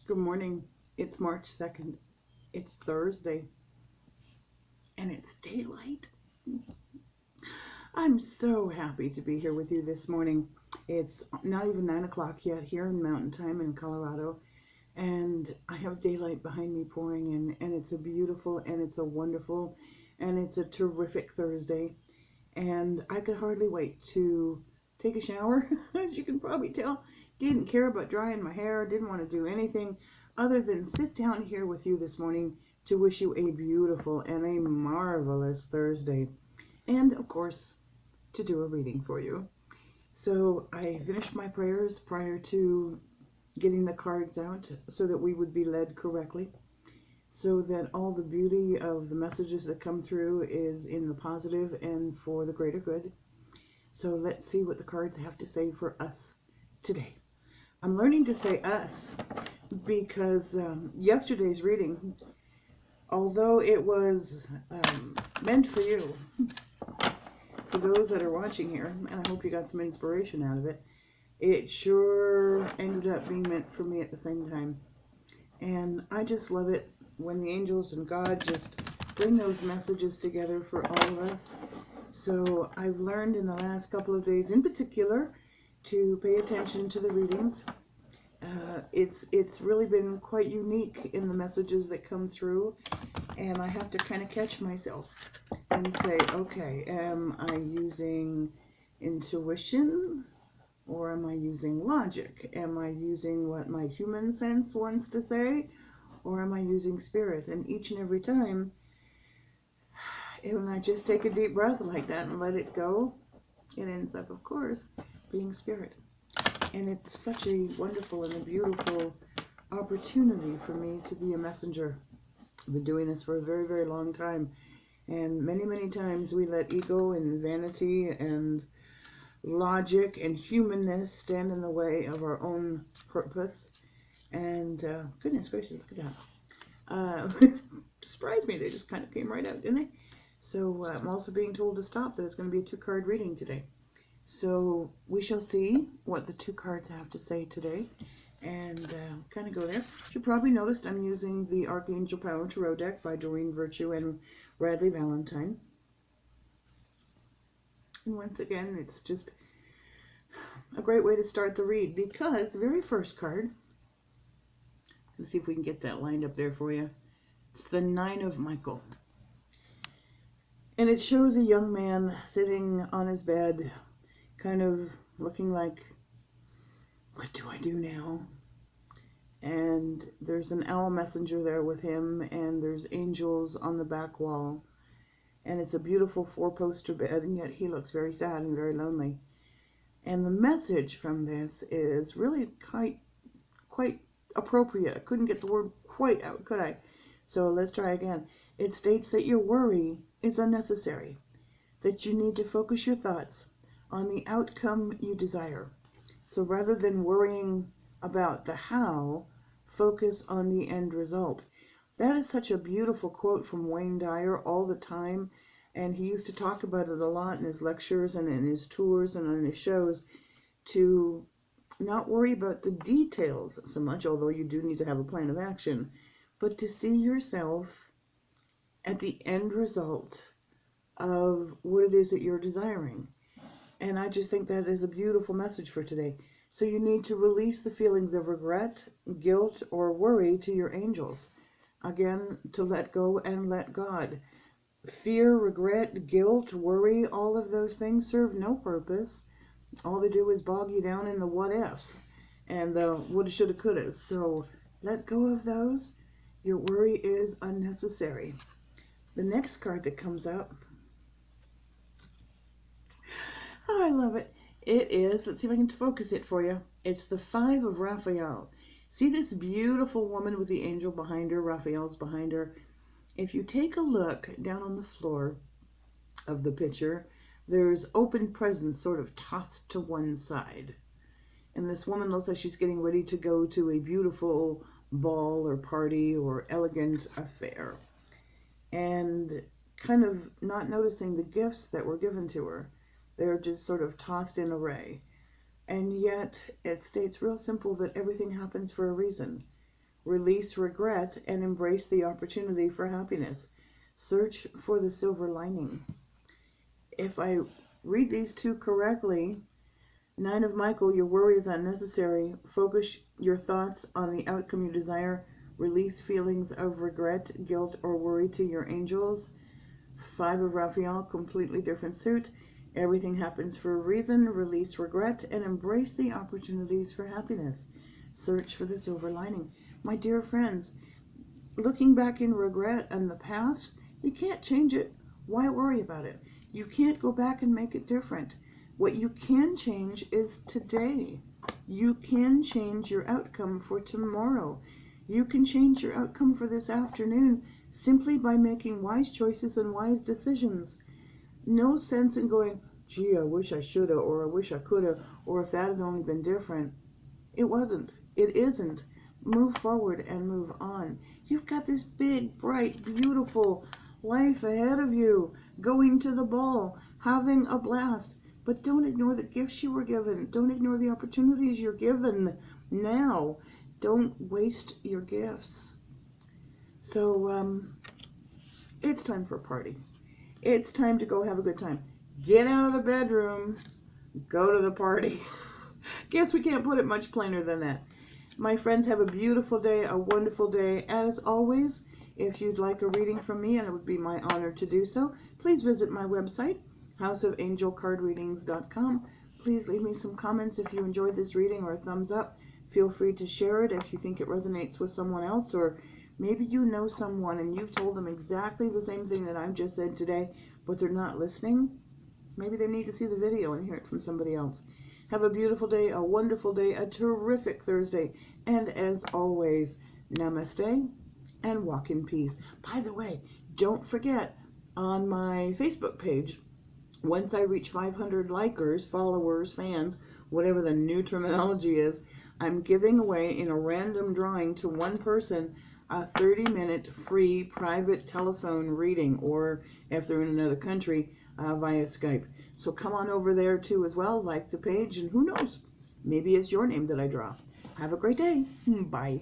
Good morning. It's March 2nd. It's Thursday and it's daylight. I'm so happy to be here with you this morning. It's not even 9 o'clock yet here in Mountain Time in Colorado, and I have daylight behind me pouring in, and it's a beautiful and it's a wonderful and it's a terrific Thursday. And I could hardly wait to take a shower. As you can probably tell, didn't care about drying my hair, didn't want to do anything other than sit down here with you this morning to wish you a beautiful and a marvelous Thursday. And of course, to do a reading for you. So I finished my prayers prior to getting the cards out so that we would be led correctly, so that all the beauty of the messages that come through is in the positive and for the greater good. So let's see what the cards have to say for us today. I'm learning to say us because yesterday's reading, although it was meant for you, for those that are watching here, and I hope you got some inspiration out of it, it sure ended up being meant for me at the same time. And I just love it when the angels and God just bring those messages together for all of us. So I've learned in the last couple of days in particular to pay attention to the readings. It's really been quite unique in the messages that come through, and I have to kind of catch myself and say, okay, am I using intuition or am I using logic? Am I using what my human sense wants to say, or am I using spirit? And each and every time, when I just take a deep breath like that and let it go, it ends up, of course, being spirit. And it's such a wonderful and a beautiful opportunity for me to be a messenger. I've been doing this for a very, very long time. And many, many times we let ego and vanity and logic and humanness stand in the way of our own purpose. And goodness gracious, look at that. Surprised me. They just kind of came right out, didn't they? So I'm also being told to stop, that it's going to be a two-card reading today. So we shall see what the two cards have to say today, and kind of go there. You probably noticed I'm using the Archangel Power Tarot deck by Doreen Virtue and Radleigh Valentine. And once again, it's just a great way to start the read, because the very first card, let's see if we can get that lined up there for you. It's the Nine of Michael. And it shows a young man sitting on his bed, kind of looking like, what do I do now? And there's an owl messenger there with him, and there's angels on the back wall. And it's a beautiful four-poster bed, and yet he looks very sad and very lonely. And the message from this is really quite appropriate. I couldn't get the word quite out, could I? So let's try again. It states that your worry is unnecessary, that you need to focus your thoughts on the outcome you desire. So rather than worrying about the how, focus on the end result. That is such a beautiful quote from Wayne Dyer all the time, and he used to talk about it a lot in his lectures and in his tours and on his shows, to not worry about the details so much, although you do need to have a plan of action, but to see yourself at the end result of what it is that you're desiring. And I just think that is a beautiful message for today. So you need to release the feelings of regret, guilt, or worry to your angels. Again, to let go and let God. Fear, regret, guilt, worry, all of those things serve no purpose. All they do is bog you down in the what ifs and the woulda, shoulda, couldas. So let go of those. Your worry is unnecessary. The next card that comes up, oh, I love it. It is, let's see if I can focus it for you. It's the Five of Raphael. See this beautiful woman with the angel behind her, Raphael's behind her. If you take a look down on the floor of the picture, there's open presents sort of tossed to one side. And this woman looks like she's getting ready to go to a beautiful ball or party or elegant affair. And kind of not noticing the gifts that were given to her. They're just sort of tossed in array. And yet it states real simple that everything happens for a reason. release regret, and embrace the opportunity for happiness. Search for the silver lining. If I read these two correctly, Nine of Michael, your worry is unnecessary. Focus your thoughts on the outcome you desire. Release feelings of regret, guilt, or worry to your angels. Five of Raphael, completely different suit. Everything happens for a reason. Release regret and embrace the opportunities for happiness. Search for the silver lining. My dear friends, looking back in regret and the past, you can't change it. Why worry about it? You can't go back and make it different. What you can change is today. You can change your outcome for tomorrow. You can change your outcome for this afternoon simply by making wise choices and wise decisions. No sense in going, gee, I wish I shoulda, or I wish I coulda, or if that had only been different. It wasn't. It isn't. Move forward and move on. You've got this big, bright, beautiful life ahead of you, going to the ball, having a blast. But don't ignore the gifts you were given. Don't ignore the opportunities you're given now. Don't waste your gifts. So, it's time for a party. It's time to go have a good time. Get out of the bedroom. Go to the party. Guess we can't put it much plainer than that. My friends, have a beautiful day, a wonderful day. As always, if you'd like a reading from me, and it would be my honor to do so, please visit my website, houseofangelcardreadings.com. Please leave me some comments if you enjoyed this reading, or a thumbs up. Feel free to share it if you think it resonates with someone else, or maybe you know someone and you've told them exactly the same thing that I've just said today, but they're not listening. Maybe they need to see the video and hear it from somebody else. Have a beautiful day, a wonderful day, a terrific Thursday, and as always, namaste and walk in peace. By the way, don't forget, on my Facebook page, once I reach 500 likers, followers, fans, whatever the new terminology is, I'm giving away in a random drawing to one person a 30-minute free private telephone reading, or if they're in another country, via Skype. So come on over there too as well, like the page, and who knows, maybe it's your name that I draw. Have a great day. Bye.